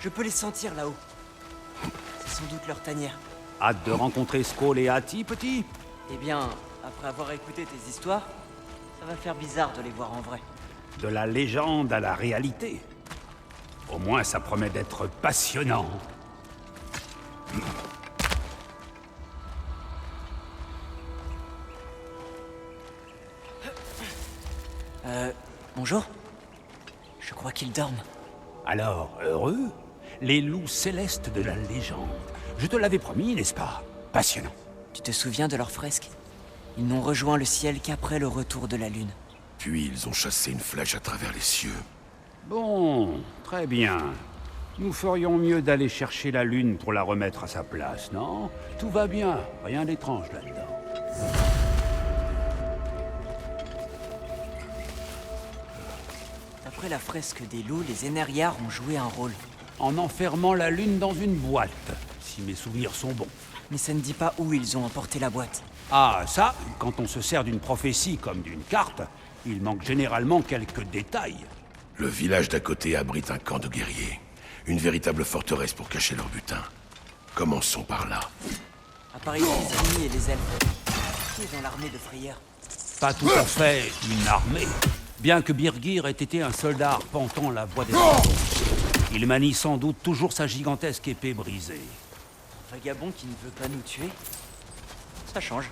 Je peux les sentir là-haut. C'est sans doute leur tanière. Hâte de rencontrer Skoll et Hati, petit? Eh bien, après avoir écouté tes histoires, ça va faire bizarre de les voir en vrai. De la légende à la réalité. Au moins, ça promet d'être passionnant. Bonjour? Je crois qu'ils dorment. Alors, heureux? Les loups célestes de la légende. Je te l'avais promis, n'est-ce pas? Passionnant. Tu te souviens de leurs fresques? Ils n'ont rejoint le ciel qu'après le retour de la lune. Puis ils ont chassé une flèche à travers les cieux. Bon, très bien. Nous ferions mieux d'aller chercher la lune pour la remettre à sa place, non? Tout va bien, rien d'étrange là-dedans. Après la fresque des loups, les Énériards ont joué un rôle. En enfermant la lune dans une boîte, si mes souvenirs sont bons. Mais ça ne dit pas où ils ont emporté la boîte. Ah, ça, quand on se sert d'une prophétie comme d'une carte, il manque généralement quelques détails. Le village d'à côté abrite un camp de guerriers. Une véritable forteresse pour cacher leur butin. Commençons par là. À part les ennemis et les elfes. Qui est dans l'armée de Freyr? Pas tout à fait une armée. Bien que Birgir ait été un soldat arpentant la voie des il manie sans doute toujours sa gigantesque épée brisée. Un vagabond qui ne veut pas nous tuer? Ça change.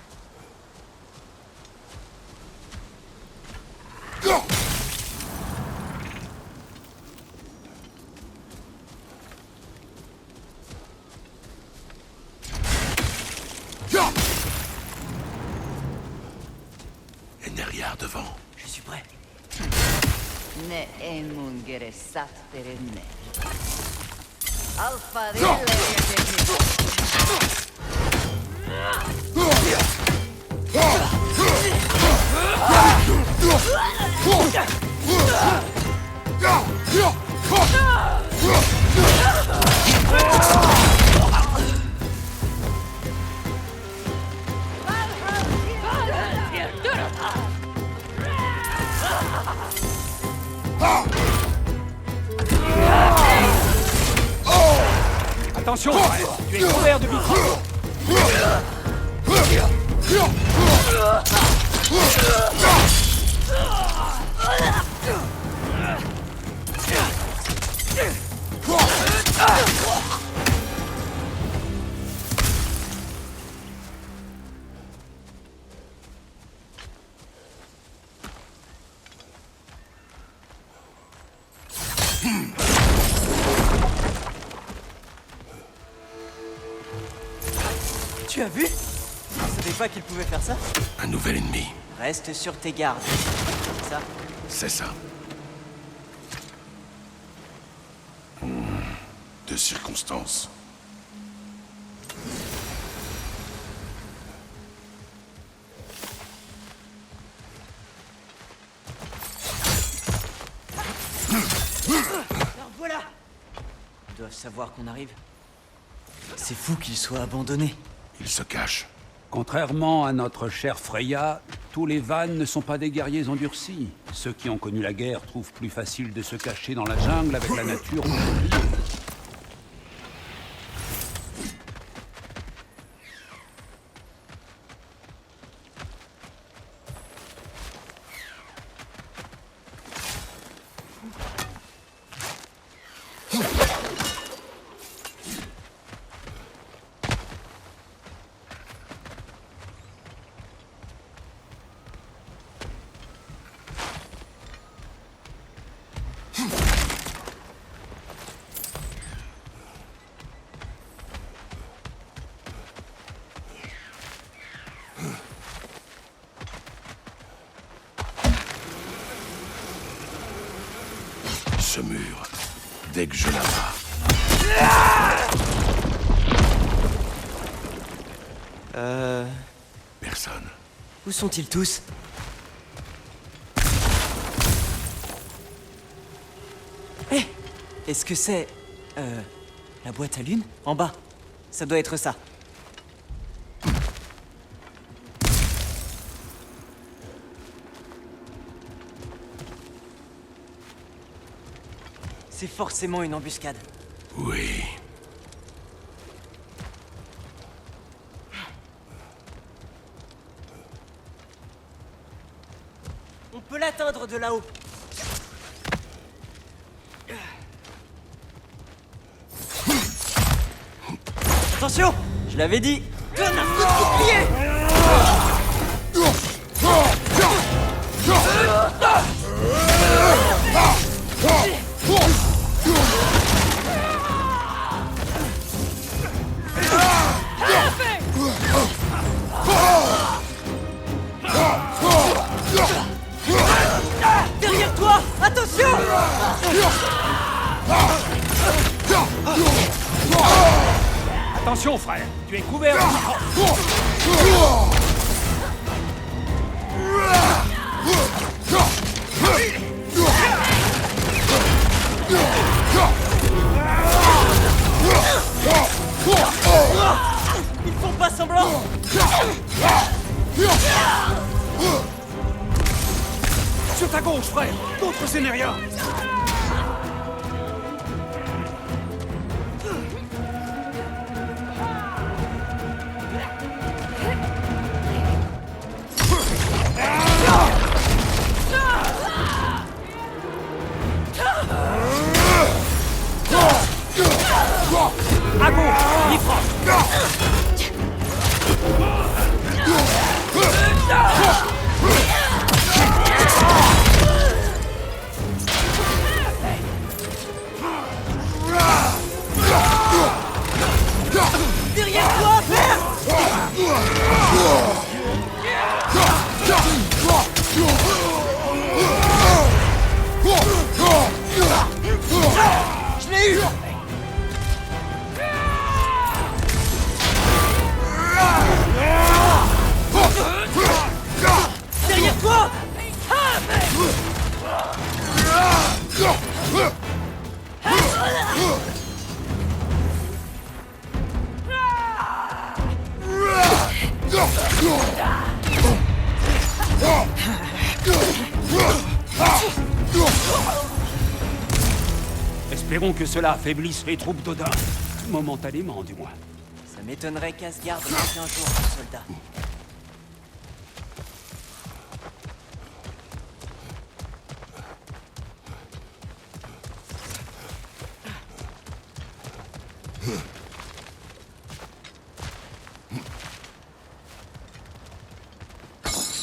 Énériard devant. Je suis prêt. Ne emungere satterenne. Alpha Attention, tu es couvert de vitres. Tu as vu? Je savais pas qu'il pouvait faire ça. Un nouvel ennemi. Reste sur tes gardes. C'est ça? C'est ça. De circonstances. Alors voilà! Ils doivent savoir qu'on arrive. C'est fou qu'ils soient abandonnés. Ils se cachent. Contrairement à notre chère Freya, tous les Vannes ne sont pas des guerriers endurcis. Ceux qui ont connu la guerre trouvent plus facile de se cacher dans la jungle avec la nature. Ce mur, dès que je l'abat. Personne. Où sont-ils tous? Hé! Est-ce que c'est... la boîte à lune? En bas. Ça doit être ça. C'est forcément une embuscade. Oui. On peut l'atteindre de là-haut. Attention! Je l'avais dit! Donne un coup de bouclier! Derrière toi! Attention! Attention, frère, tu es couvert. Ils font pas semblant! Sur ta gauche, frère. Contre Sénéria. À gauche, Bifrost. Derrière toi, père! Je l'ai eu! Derrière toi! Espérons que cela affaiblisse les troupes d'Odin. Momentanément, du moins. Ça m'étonnerait qu'Asgard manque un jour de soldats.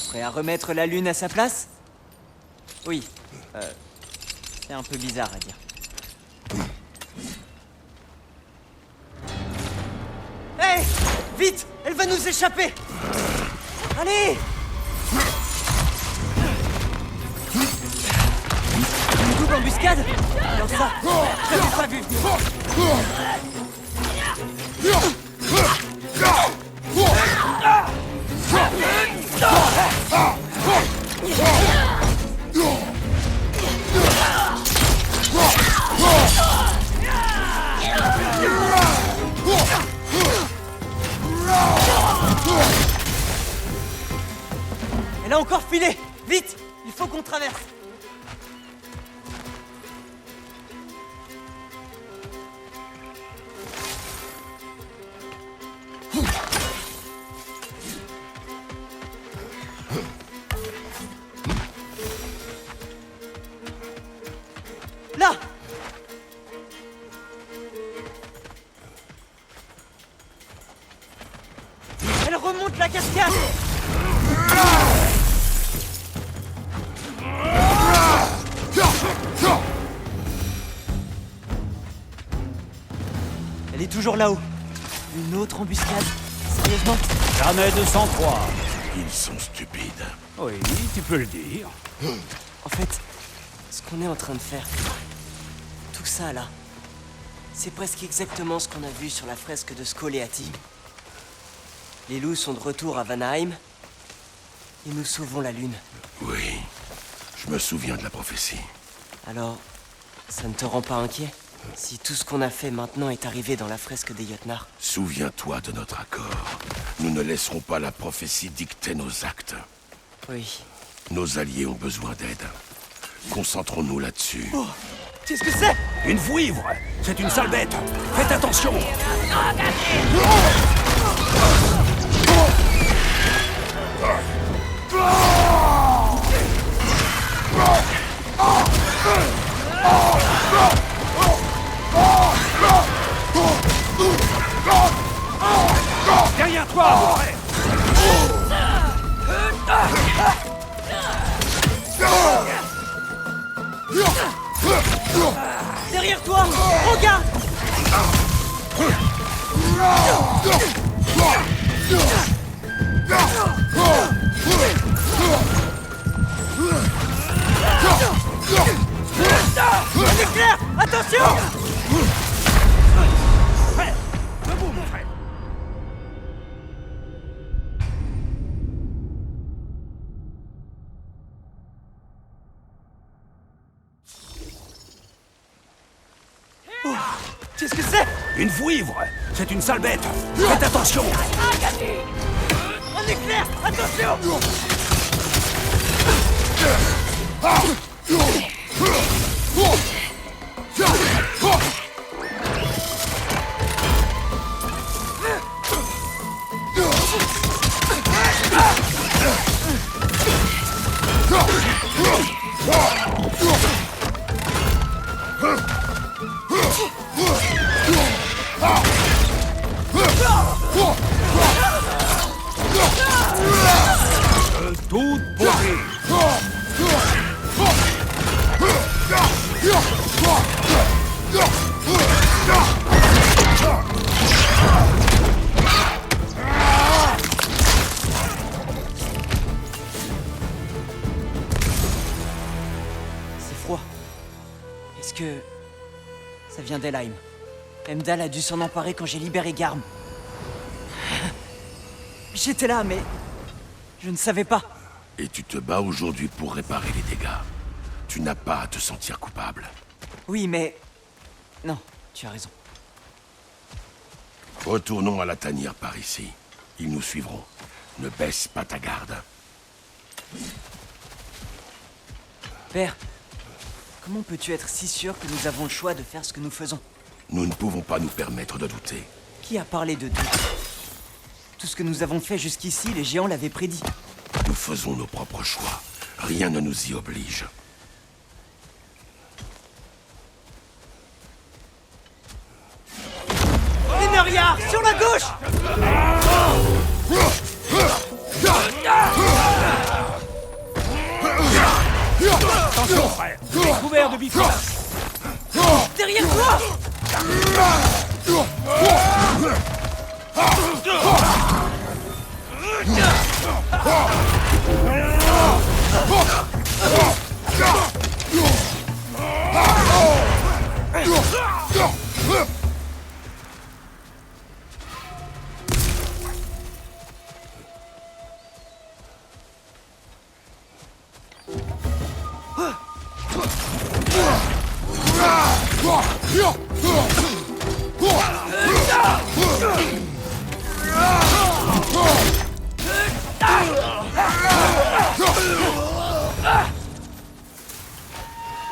Prêt à remettre la lune à sa place? Oui. C'est un peu bizarre à dire. Hé! Vite! Elle va nous échapper! Allez! Une double embuscade? Dans ça, j'avais pas vu venir. Elle a encore filé! Vite! Il faut qu'on traverse! Là! Elle remonte la cascade! Elle est toujours là-haut. Une autre embuscade? Sérieusement? Jamais de sang-froid. Ils sont stupides. Oui, tu peux le dire. En fait, ce qu'on est en train de faire, tout ça là, c'est presque exactement ce qu'on a vu sur la fresque de Scoleati. Les loups sont de retour à Vanaheim, et nous sauvons la lune. Oui, je me souviens de la prophétie. Alors, ça ne te rend pas inquiet? Si tout ce qu'on a fait maintenant est arrivé dans la fresque des Jotnar? Souviens-toi de notre accord. Nous ne laisserons pas la prophétie dicter nos actes. Oui. Nos alliés ont besoin d'aide. Concentrons-nous là-dessus. Qu'est-ce que c'est? Une vouivre! C'est une sale bête! Faites attention! Derrière toi, mon frère! Derrière toi! Regarde! Un éclair! Attention! Frère! Debout, mon frère! Qu'est-ce que c'est? Une vouivre! C'est une sale bête! Faites attention! Un éclair! Attention! Toute beauté! C'est froid. Est-ce que... ça vient d'Elheim? Heimdall a dû s'en emparer quand j'ai libéré Garm. J'étais là, mais... je ne savais pas. Et tu te bats aujourd'hui pour réparer les dégâts. Tu n'as pas à te sentir coupable. Oui, mais... non, tu as raison. Retournons à la tanière par ici. Ils nous suivront. Ne baisse pas ta garde. Père, comment peux-tu être si sûr que nous avons le choix de faire ce que nous faisons? Nous ne pouvons pas nous permettre de douter. Qui a parlé de doute? Tout ce que nous avons fait jusqu'ici, les géants l'avaient prédit. Nous faisons nos propres choix. Rien ne nous y oblige. Les Nériards, sur la gauche! Attention, frère! Couvert de bifort! Derrière toi!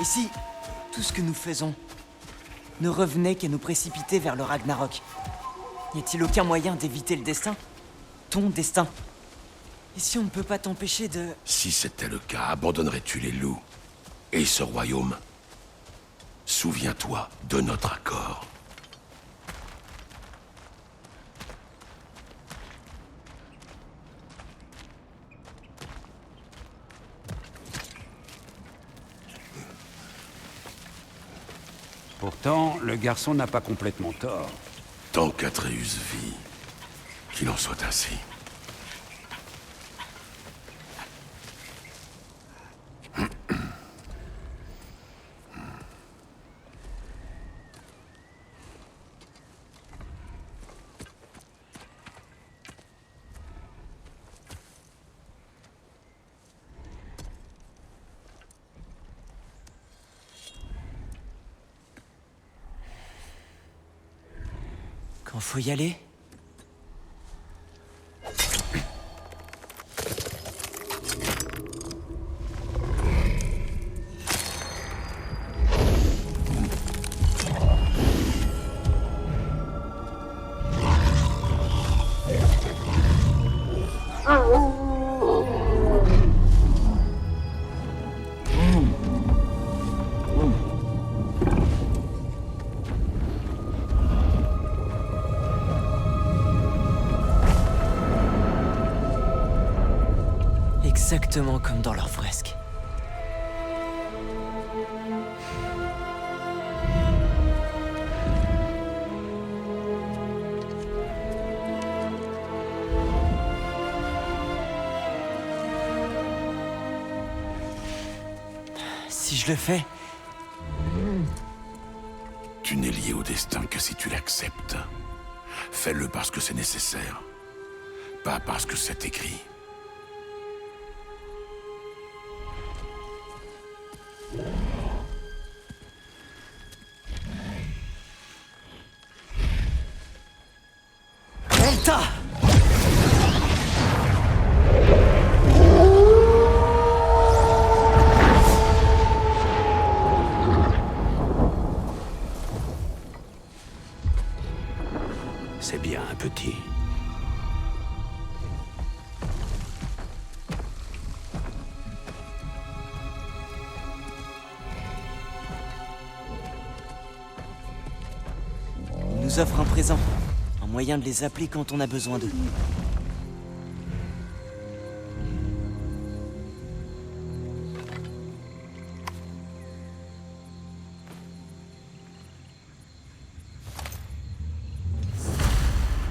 Et si tout ce que nous faisons ne revenait qu'à nous précipiter vers le Ragnarok? N'y a-t-il aucun moyen d'éviter le destin? Ton destin? Et si on ne peut pas t'empêcher de... Si c'était le cas, abandonnerais-tu les loups et ce royaume? Souviens-toi de notre accord. Pourtant, le garçon n'a pas complètement tort. Tant qu'Atreus vit, qu'il en soit ainsi. Quand faut y aller? Exactement comme dans leurs fresques. Si je le fais, Tu n'es lié au destin que si tu l'acceptes. Fais-le parce que c'est nécessaire, pas parce que c'est écrit. Delta! C'est bien, petit. Ils nous offrent un présent. Un moyen de les appeler quand on a besoin d'eux.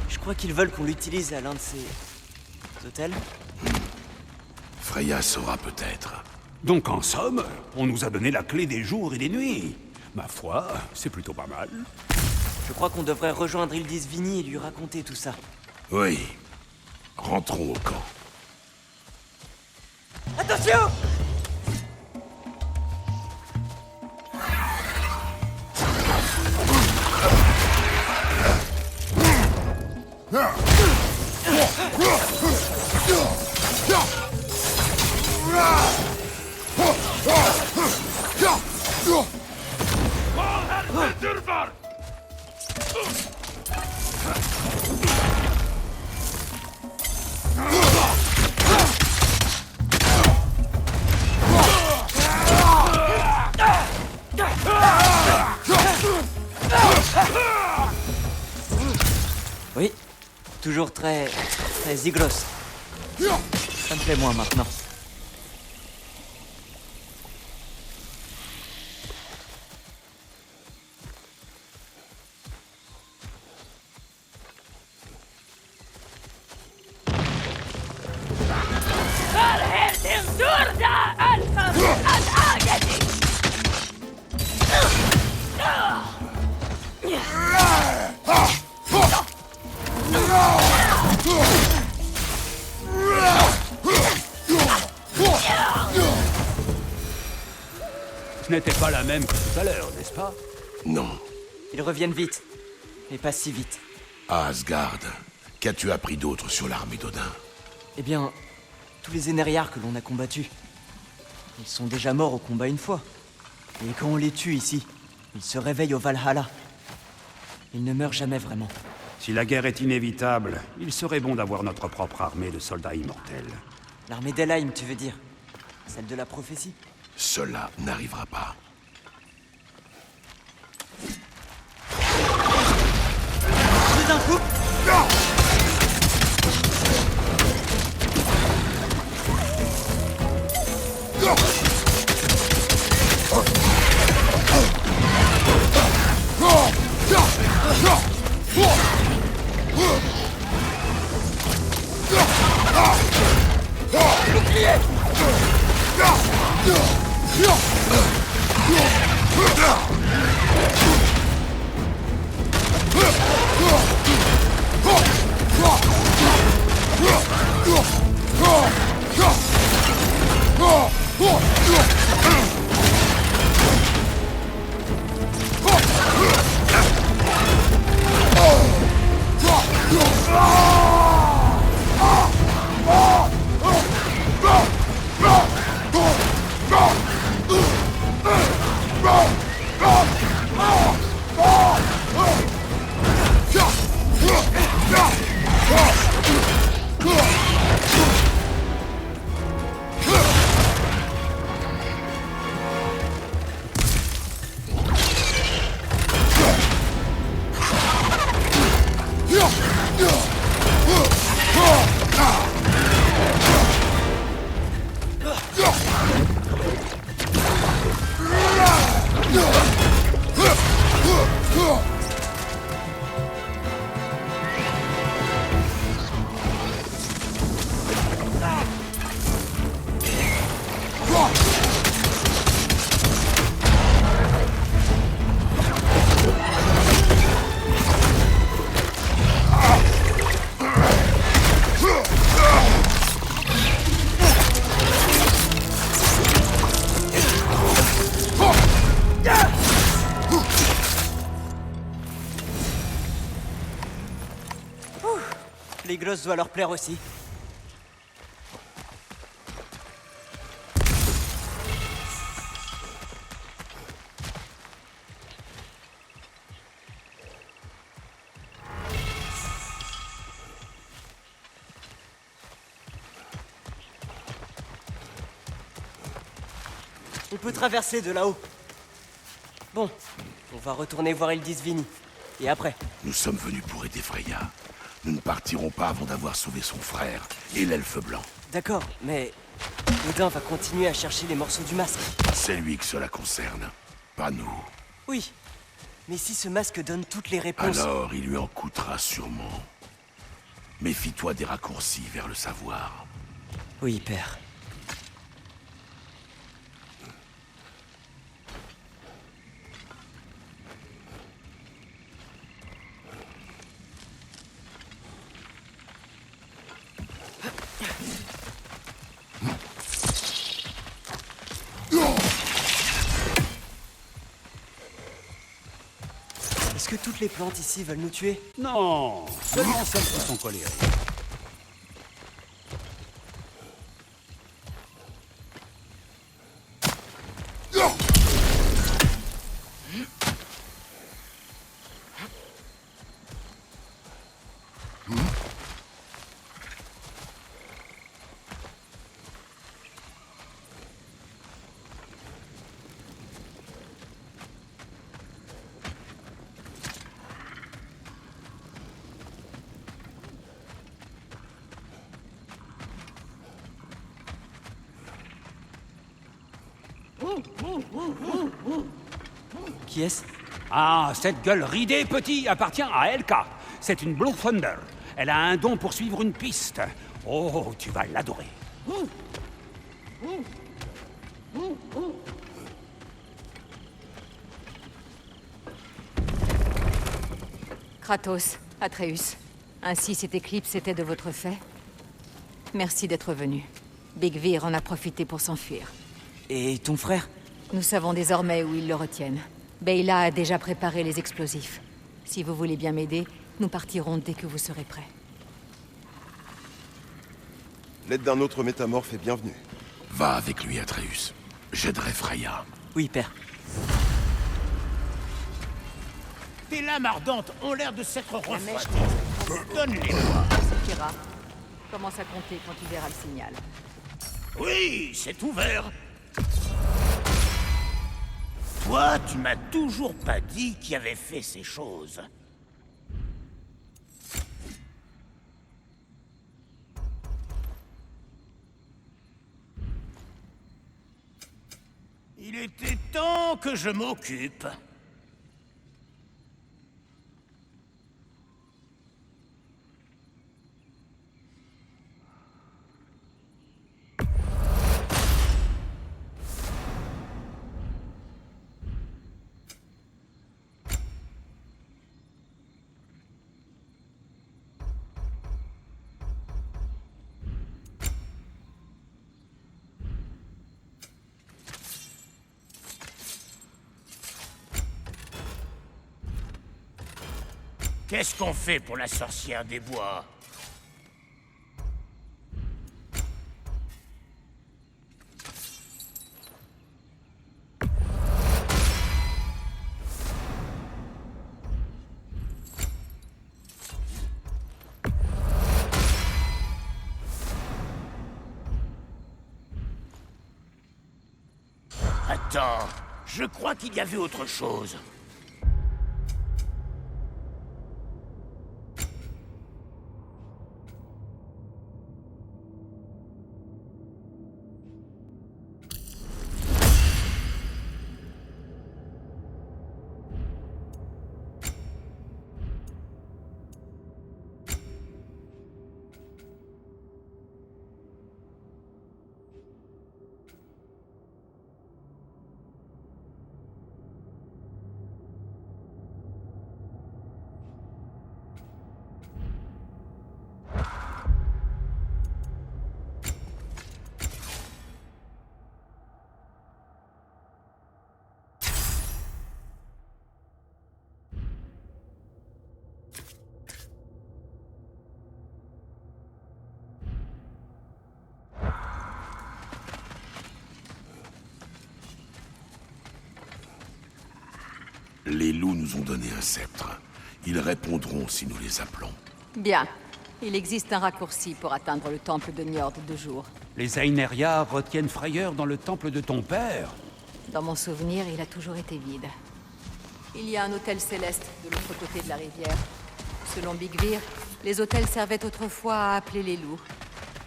Je crois qu'ils veulent qu'on l'utilise à l'un de ces hôtels. Freya saura peut-être. Donc en somme, on nous a donné la clé des jours et des nuits. Ma foi, c'est plutôt pas mal. Je crois qu'on devrait rejoindre Ildisvini et lui raconter tout ça. Oui. Rentrons au camp. Attention! Oui, toujours très Zyglos. Ça me plaît moins maintenant. Ce n'était pas la même que tout à l'heure, n'est-ce pas? Non. Ils reviennent vite, mais pas si vite. À Asgard, qu'as-tu appris d'autre sur l'armée d'Odin? Eh bien, tous les Énériards que l'on a combattus, ils sont déjà morts au combat une fois. Et quand on les tue ici, ils se réveillent au Valhalla. Ils ne meurent jamais vraiment. Si la guerre est inévitable, il serait bon d'avoir notre propre armée de soldats immortels. L'armée d'Helheim, tu veux dire? Celle de la prophétie? Cela n'arrivera pas. Plus d'un coup! Les glosses doivent leur plaire aussi. On peut traverser de là-haut. Bon, on va retourner voir Ildis Vini. Et après? Nous sommes venus pour aider Freya. Nous ne partirons pas avant d'avoir sauvé son frère et l'elfe blanc. D'accord, mais Odin va continuer à chercher les morceaux du masque. C'est lui que cela concerne, pas nous. Oui, mais si ce masque donne toutes les réponses... Alors, il lui en coûtera sûrement. Méfie-toi des raccourcis vers le savoir. Oui, père. Est-ce que toutes les plantes ici veulent nous tuer? Non, seulement celles qui sont colérées. Qui est-ce? Ah, cette gueule ridée, petit, appartient à Elka. C'est une Blue Thunder. Elle a un don pour suivre une piste. Oh, tu vas l'adorer. Kratos, Atreus, ainsi cette éclipse était de votre fait? Merci d'être venu. Big Vir en a profité pour s'enfuir. Et ton frère? Nous savons désormais où ils le retiennent. Beyla a déjà préparé les explosifs. Si vous voulez bien m'aider, nous partirons dès que vous serez prêts. L'aide d'un autre métamorphe est bienvenue. Va avec lui, Atreus. J'aiderai Freya. Oui, père. Tes lames ardentes ont l'air de s'être refroidies. mèche Donne-les-moi. Kira, commence à compter quand tu verras le signal. Oui, c'est ouvert. Toi, tu m'as toujours pas dit qui avait fait ces choses. Il était temps que je m'occupe. Qu'est-ce qu'on fait pour la sorcière des bois? Attends, je crois qu'il y avait autre chose. Les loups nous ont donné un sceptre. Ils répondront si nous les appelons. Bien. Il existe un raccourci pour atteindre le temple de Njord de jour. Les Aineria retiennent frayeur dans le temple de ton père. Dans mon souvenir, il a toujours été vide. Il y a un hôtel céleste de l'autre côté de la rivière. Selon Bigvir, les hôtels servaient autrefois à appeler les loups.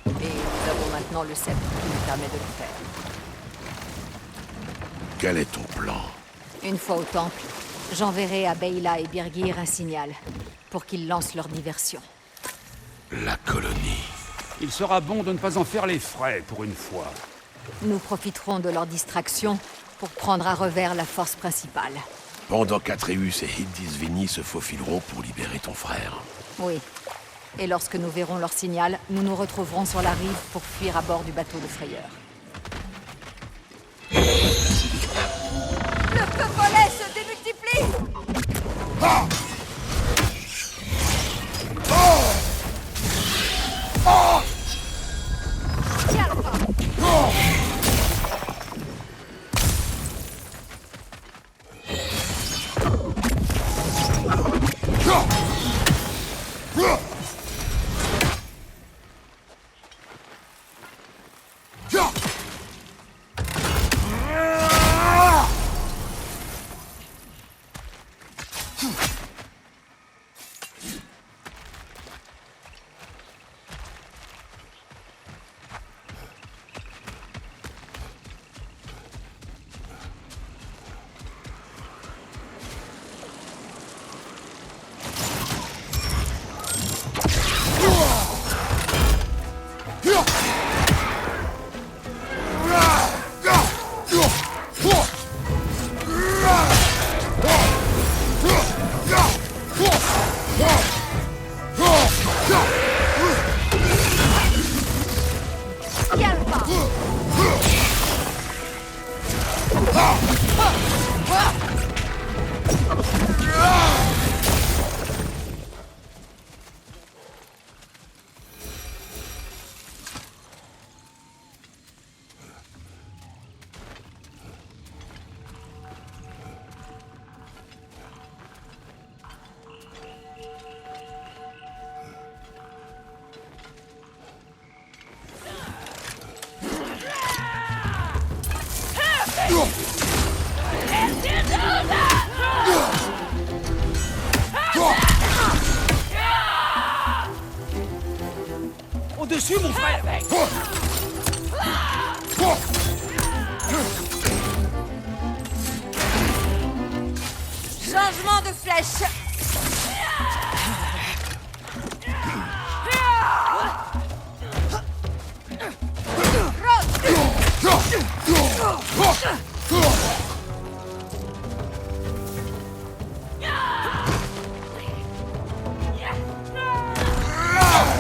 Et nous avons maintenant le sceptre qui nous permet de le faire. Quel est ton plan? Une fois au temple, j'enverrai à Beyla et Birgir un signal pour qu'ils lancent leur diversion. La colonie. Il sera bon de ne pas en faire les frais pour une fois. Nous profiterons de leur distraction pour prendre à revers la force principale. Pendant qu'Atreus et Hildisvini se faufileront pour libérer ton frère. Oui. Et lorsque nous verrons leur signal, nous nous retrouverons sur la rive pour fuir à bord du bateau de frayeur. Le feu follet se démultiplie! Au-dessus, mon frère! Changement de flèche!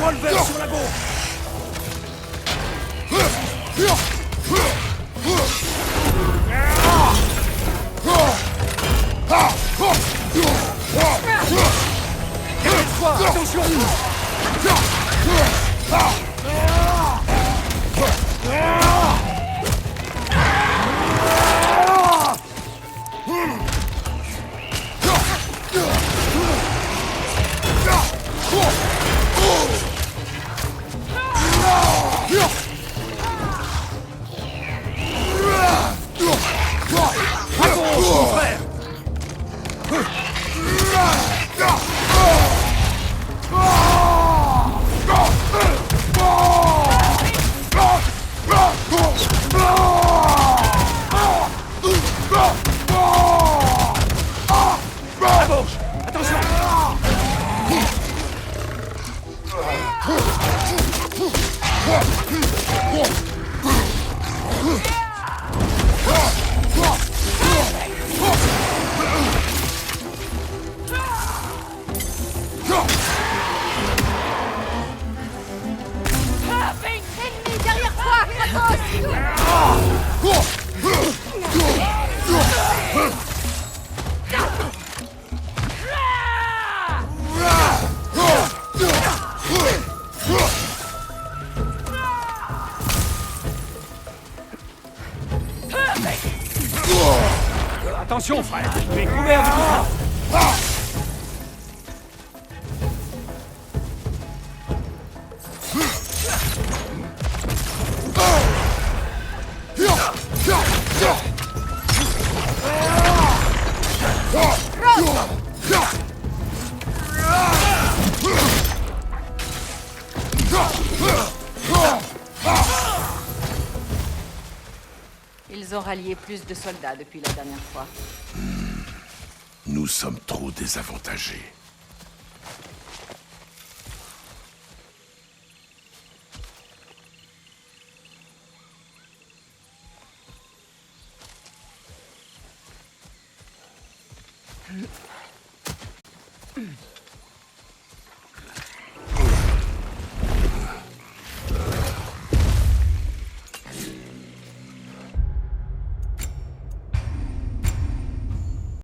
Revolver sur la gauche! Attention! Mon frère! À gauche! Attention! Ennemi derrière toi, Kratos! Attention, frère. Tu es couvert de tout ça. Ils ont rallié plus de soldats depuis la dernière fois. Nous sommes trop désavantagés.